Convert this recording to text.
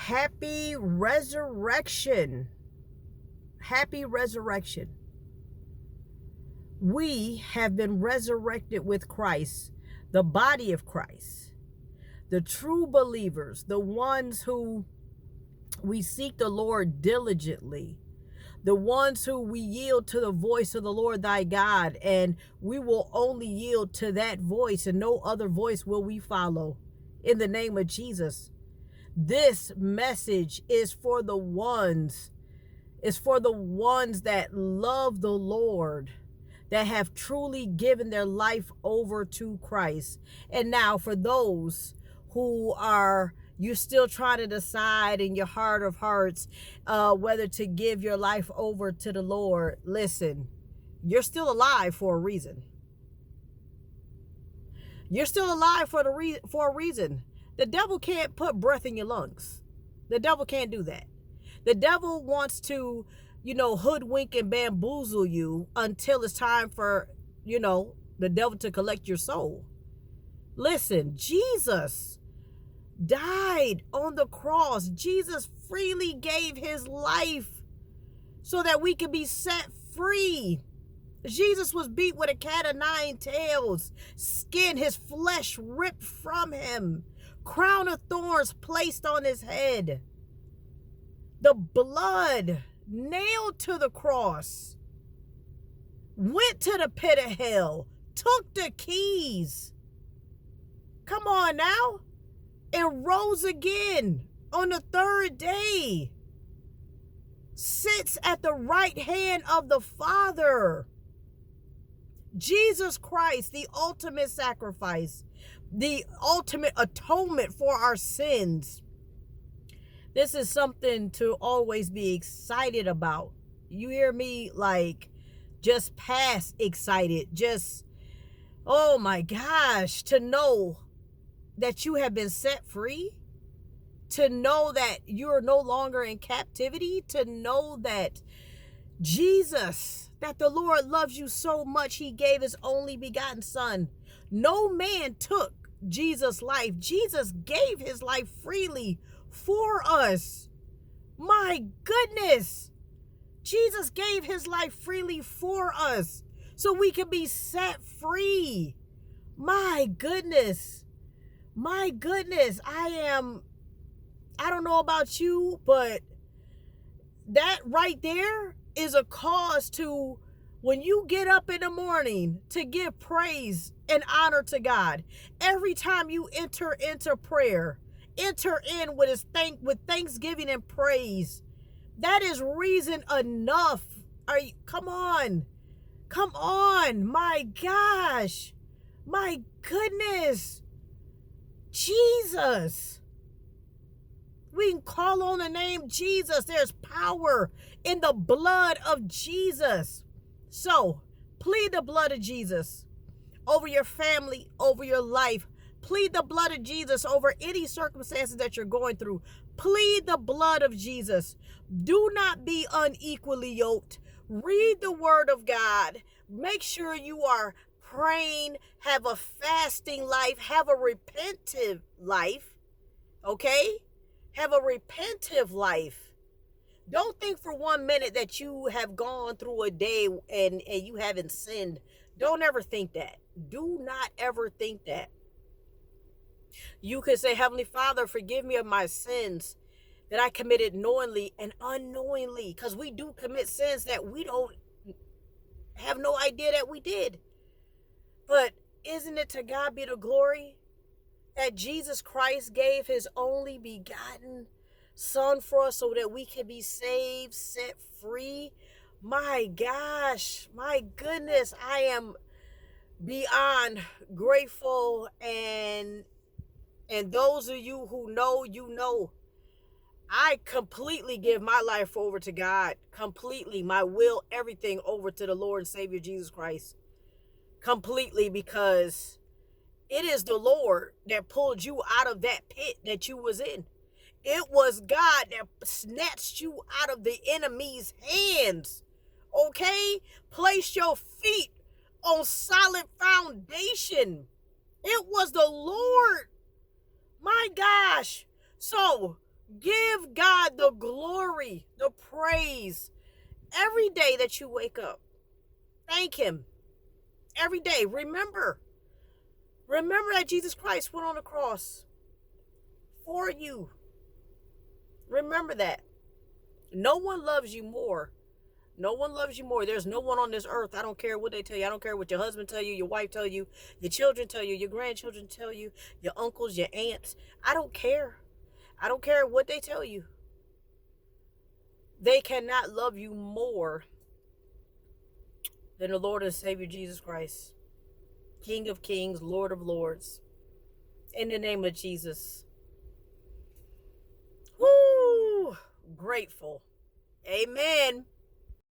Happy resurrection. Happy resurrection. We have been resurrected with Christ, the body of Christ, the true believers, the ones who we seek the Lord diligently, the ones who we yield to the voice of the Lord thy God, and we will only yield to that voice and no other voice will we follow. In the name of Jesus. This message is for the ones that love the Lord, that have truly given their life over to Christ. And now for those who are, you're still trying to decide in your heart of hearts whether to give your life over to the Lord, listen, you're still alive for a reason. You're still alive for a reason. The devil can't put breath in your lungs. The devil can't do that. The devil wants to, hoodwink and bamboozle you until it's time for, the devil to collect your soul. Listen, Jesus died on the cross. Jesus freely gave his life so that we could be set free. Jesus was beat with a cat of nine tails, skin, his flesh ripped from him, crown of thorns placed on his head, the blood nailed to the cross, went to the pit of hell, took the keys, come on now, and rose again on the third day, sits at the right hand of the Father. Jesus Christ, the ultimate sacrifice, the ultimate atonement for our sins. This is something to always be excited about. You hear me? Like, just past excited. Just, oh my gosh, to know that you have been set free, to know that you're no longer in captivity, to know that Jesus, that the Lord loves you so much, he gave his only begotten son. No man took Jesus' life. Jesus gave his life freely for us. My goodness. Jesus gave his life freely for us so we can be set free. My goodness. My goodness. I don't know about you, but that right there is a cause to, when you get up in the morning, to give praise and honor to God. Every time you enter into prayer, enter in with thanksgiving and praise. That is reason enough. Come on. My gosh. My goodness. Jesus. We can call on the name Jesus. There's power in the blood of Jesus. So, plead the blood of Jesus over your family, over your life. Plead the blood of Jesus over any circumstances that you're going through. Plead the blood of Jesus. Do not be unequally yoked. Read the word of God. Make sure you are praying. Have a fasting life. Have a repentive life. Okay? Have a repentive life. Don't think for 1 minute that you have gone through a day and you haven't sinned. Don't ever think that. Do not ever think that. You could say, Heavenly Father, forgive me of my sins that I committed knowingly and unknowingly. Because we do commit sins that we don't have no idea that we did. But isn't it to God be the glory that Jesus Christ gave his only begotten son for us so that we can be saved, set free? My gosh, my goodness, I am beyond grateful, and those of you who know, you know, I completely give my life over to God, completely, my will, everything over to the Lord and Savior Jesus Christ, completely, because it is the Lord that pulled you out of that pit that you was in. It was God that snatched you out of the enemy's hands. Okay? Place your feet on solid foundation. It was the Lord. My gosh. So Give God the glory, the praise every day that you wake up. Thank him every day. Remember that Jesus Christ went on the cross for you. Remember that. No one loves you more. No one loves you more. There's no one on this earth. I don't care what they tell you. I don't care what your husband tell you, your wife tell you, your children tell you, your grandchildren tell you, your uncles, your aunts. I don't care. I don't care what they tell you. They cannot love you more than the Lord and Savior Jesus Christ, King of Kings, Lord of Lords. In the name of Jesus. Woo! Grateful. Amen.